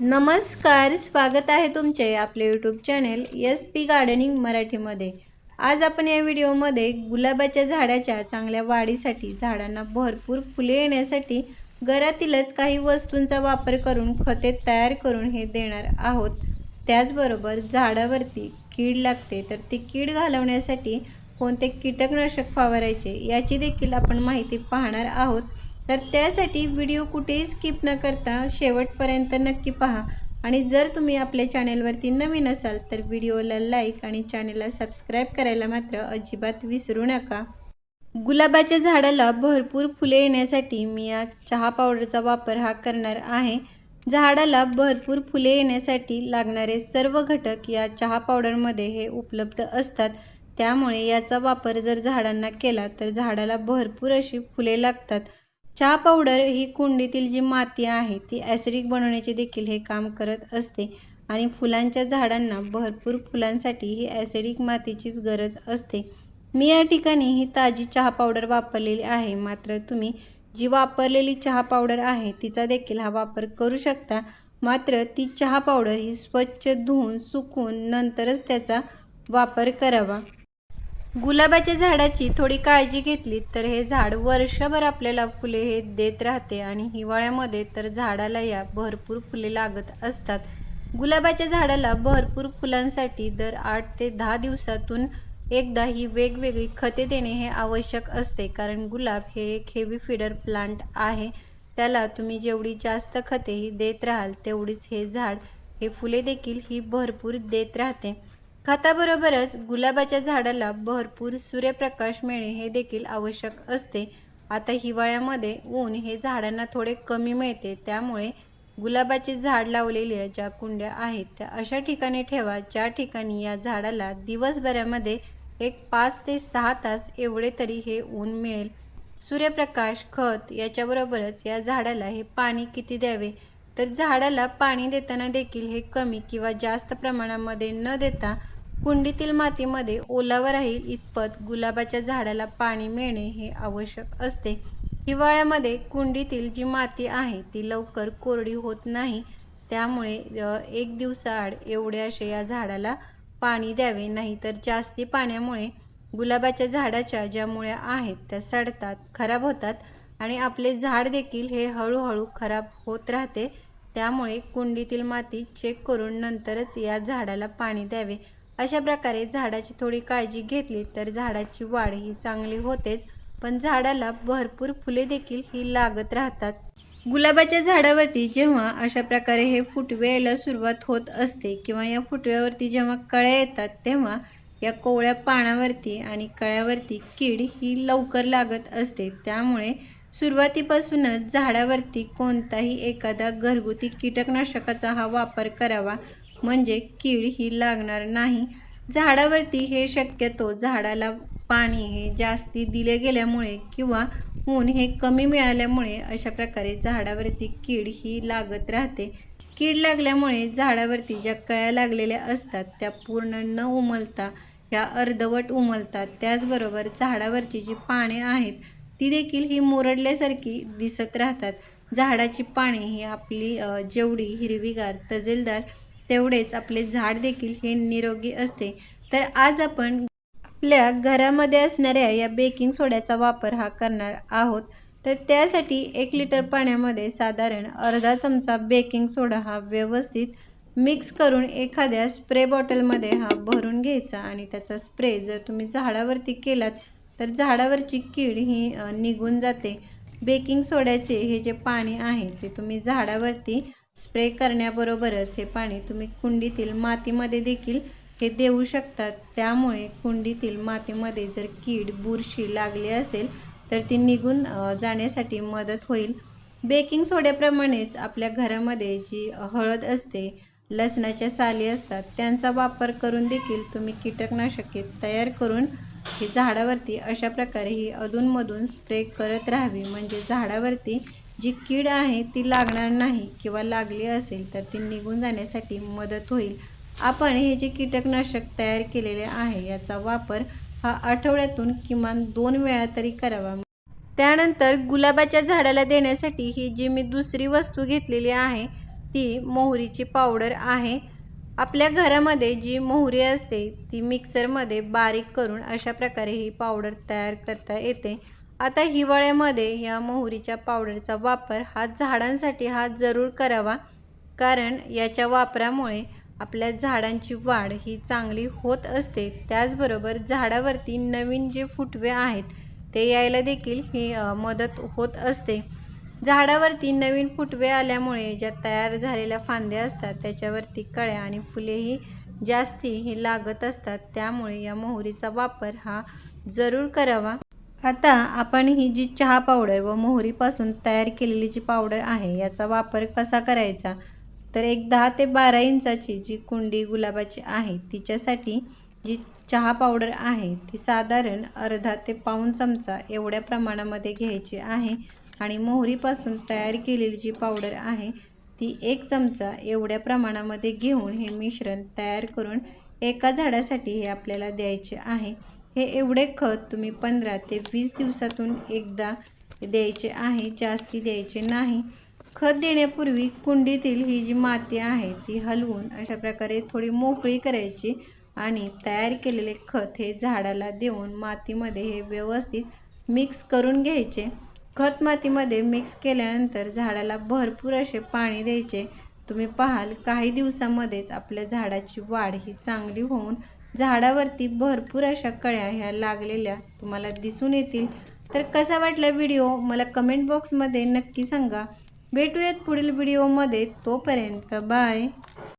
नमस्कार, स्वागत आहे तुमचे आपले यूट्यूब चॅनेल SP गार्डनिंग मराठीमध्ये। आज आपण या व्हिडिओमध्ये गुलाबाच्या झाडाच्या चांगल्या वाढीसाठी, झाडांना भरपूर फुले येण्यासाठी घरातीलच काही वस्तूंचा वापर करून खते तयार करून हे देणार आहोत। त्याचबरोबर झाडावरती कीड लागते तर ती कीड घालवण्यासाठी कोणते कीटकनाशक फवारायचे याची देखील आपण माहिती पाहणार आहोत। तर त्यासाठी व्हिडिओ कुठेही स्किप न करता शेवटपर्यंत नक्की पहा आणि जर तुम्ही आपल्या चॅनेलवरती नवीन असाल तर व्हिडिओला लाईक आणि चॅनेलला सबस्क्राईब करायला मात्र अजिबात विसरू नका। गुलाबाच्या झाडाला भरपूर फुले येण्यासाठी मी या चहा पावडरचा वापर करणार आहे। झाडाला भरपूर फुले येण्यासाठी लागणारे सर्व घटक या चहा पावडरमध्ये हे उपलब्ध असतात। त्यामुळे याचा वापर जर झाडांना केला तर झाडाला भरपूर अशी फुले लागतात। चहा पावडर ही कुंडीतील जी माती आहे ती ॲसिडिक बनवण्याचे देखील हे काम करत असते आणि फुलांच्या झाडांना भरपूर फुलांसाठी ही ॲसिडिक मातीचीच गरज असते। मी या ठिकाणी ही ताजी चहा पावडर वापरलेली आहे, मात्र तुम्ही जी वापरलेली चहा पावडर आहे तिचा देखील हा वापर करू शकता। मात्र ती चहा पावडर ही स्वच्छ धुवून सुकवून नंतरच त्याचा वापर करावा। गुलाबाच्या झाडाची थोडी काळजी घेतली तर हे झाड वर्षभर आपल्याला फुले हे देत राहते आणि हिवाळ्यामध्ये तर झाडाला या भरपूर फुले लागत असतात। गुलाबाच्या झाडाला भरपूर फुलांसाठी दर 8 ते 10 दिवसातून एकदा ही वेगवेगळी खते देणे हे आवश्यक असते, कारण गुलाब हे एक हेवी फीडर प्लांट आहे। त्याला तुम्ही जेवढी जास्त खते ही देत राहाल तेवढीच हे झाड हे फुले देखील ही भरपूर देत राहते। खताबरोबरच गुलाबाच्या झाडाला भरपूर सूर्यप्रकाश मिळणे हे देखील आवश्यक असते। आता हिवाळ्यामध्ये ऊन हे झाडांना थोडे कमी मिळते, त्यामुळे गुलाबाचे झाड लावलेल्या ज्या कुंड्या आहेत त्या अशा ठिकाणी ठेवा ज्या ठिकाणी या झाडाला दिवसभरामध्ये एक 5 ते 6 तास एवढे तरी हे ऊन मिळेल। सूर्यप्रकाश, खत याच्याबरोबरच या झाडाला हे पाणी किती द्यावे, तर झाडाला पाणी देताना देखील हे कमी किंवा जास्त प्रमाणामध्ये न देता कुंडीतील मातीमध्ये ओलावा राहील इतपत गुलाबाच्या झाडाला पाणी मिळणे हे आवश्यक असते। हिवाळ्यामध्ये कुंडीतील जी माती आहे ती लवकर कोरडी होत नाही, त्यामुळे 1 दिवसाआड एवढे असे या झाडाला पाणी द्यावे, नाहीतर जास्ती पाण्यामुळे गुलाबाच्या झाडाच्या ज्या मुळ्या आहेत त्या सडतात, खराब होतात आणि आपले झाड देखील हे हळूहळू खराब होत राहते। त्यामुळे कुंडीतील माती चेक करून नंतरच या झाडाला पाणी द्यावे। अशा प्रकारे झाडाची थोडी काळजी घेतली तर झाडाची वाढ ही चांगली होतेच, पण झाडाला भरपूर फुले देखील ही लागत राहतात। गुलाबाच्या झाडावरती जेव्हा अशा प्रकारे हे फुटवे यायला सुरुवात होत असते किंवा या फुटव्यावरती जेव्हा कळ्या येतात तेव्हा या कोवळ्या पानावरती आणि कळ्यावरती कीड ही लवकर लागत असते। त्यामुळे सुरुवातीपासूनच झाडावरती कोणताही एखादा घरगुती कीटकनाशकाचा हा वापर करावा, म्हणजे कीड ही लागणार नाही। झाडावरती हे शक्यतो झाडाला पाणी हे जास्ती दिले गेल्यामुळे किंवा ऊन हे कमी मिळाल्यामुळे अशा प्रकारे झाडावरती कीड ही लागत राहते। कीड लागल्यामुळे झाडावरती ज्या कळ्या लागलेल्या असतात त्या पूर्ण न उमलता ह्या अर्धवट उमलतात। त्याचबरोबर झाडावरची जी पाने आहेत ती देखील ही मुरडल्यासारखी दिसत राहतात। झाडाची पाने ही आपली जेवढी हिरवीगार तजेलदार तेवढेच आपले झाड देखील हे निरोगी असते। तर आज आपण आपल्या घरामध्ये असणाऱ्या या बेकिंग सोड्याचा वापर करणार आहोत। तर त्यासाठी 1 लिटर पाण्यामध्ये साधारण अर्धा चमचा बेकिंग सोडा हा व्यवस्थित मिक्स करून एखाद्या स्प्रे बॉटलमध्ये भरून घ्यायचा आणि त्याचा स्प्रे जर तुम्ही झाडावरती केलात तर झाडावरची कीड ही निघून जाते। बेकिंग सोड्याचे हे जे पाणी आहे ते तुम्ही झाडावरती स्प्रे करण्याबरोबरच हे पाणी तुम्ही कुंडीतील मातीमध्ये देखील हे देऊ शकतात। त्यामुळे कुंडीतील मातीमध्ये जर कीड, बुरशी लागली असेल तर ती निघून जाण्यासाठी मदत होईल। बेकिंग सोड्याप्रमाणेच आपल्या घरामध्ये जी हळद असते, लसणाच्या साली असतात त्यांचा वापर करून देखील तुम्ही कीटकनाशके तयार करून ही झाडावरती अशा प्रकारे ही अधूनमधून स्प्रे करत राहावी, म्हणजे झाडावरती जी कीड आहे ती लागणार नाही किंवा लागली असेल तर ती निघून जाण्यासाठी मदत होईल। आपण हे जे कीटकनाशक तयार केलेले आहे याचा वापर आठवड्यातून किमान 2 वेळा तरी करावा। त्यानंतर गुलाबाच्या झाडाला देण्यासाठी ही जी मी दुसरी वस्तू घेतलेली आहे ती मोहरीची पावडर आहे. आपल्या घरामध्ये जी मोहरी असते ती मिक्सरमध्ये बारीक करून अशा प्रकारे ही पावडर तयार करता येते. आता हिवाळ्यामध्ये या मोहरीच्या पावडरचा वापर झाडांसाठी जरूर करावा, कारण याच्या वापरामुळे आपल्या झाडांची वाढ ही चांगली होत असते. त्याचबरोबर झाडावरती नवीन जे फुटवे आहेत ते यायला देखील ही मदत होत असते. झाडावरती नवीन फुटवे आल्यामुळे ज्या तयार झालेल्या फांद्या असतात त्याच्यावरती कळ्या आणि फुलेही जास्ती लागत असतात. त्यामुळे या मोहरीचा वापर जरूर करावा. आता आपण ही जी चहा पावडर व मोहरीपासून तयार केलेली जी पावडर आहे याचा वापर कसा करायचा, तर एक 10 ते 12 इंचाची जी कुंडी गुलाबाची आहे तिच्यासाठी जी चहा पावडर आहे ती साधारण अर्धा ते पाऊण चमचा एवढ्या प्रमाणामध्ये घ्यायची आहे. आणि मोहरीपासून तयार केलेली जी पावडर आहे ती 1 चमचा एवढ्या प्रमाणामध्ये घेऊन हे मिश्रण तयार करून एका झाडासाठी हे आपल्याला द्यायचे आहे. हे एवढे खत तुम्ही 15 ते 20 दिवसातून एकदा द्यायचे आहे, जास्ती द्यायचे नाही. खत देण्यापूर्वी कुंडीतील ही जी माती आहे ती हलवून अशा प्रकारे थोडी मोकळी करायची आणि तयार केलेले खत हे झाडाला देऊन मातीमध्ये हे व्यवस्थित मिक्स करून घ्यायचे. खत मातीमध्ये मिक्स केल्यानंतर झाडाला भरपूर असे पाणी द्यायचे. तुम्ही पाहाल काही दिवसांमध्येच आपल्या झाडाची वाढ ही चांगली होऊन झाडावरती भरपूर अशा कळ्या ह्या लागलेल्या तुम्हाला दिसून येतील. तर कसा वाटला व्हिडिओ मला कमेंट बॉक्समध्ये नक्की सांगा. भेटूयात पुढील व्हिडिओमध्ये. तोपर्यंत बाय.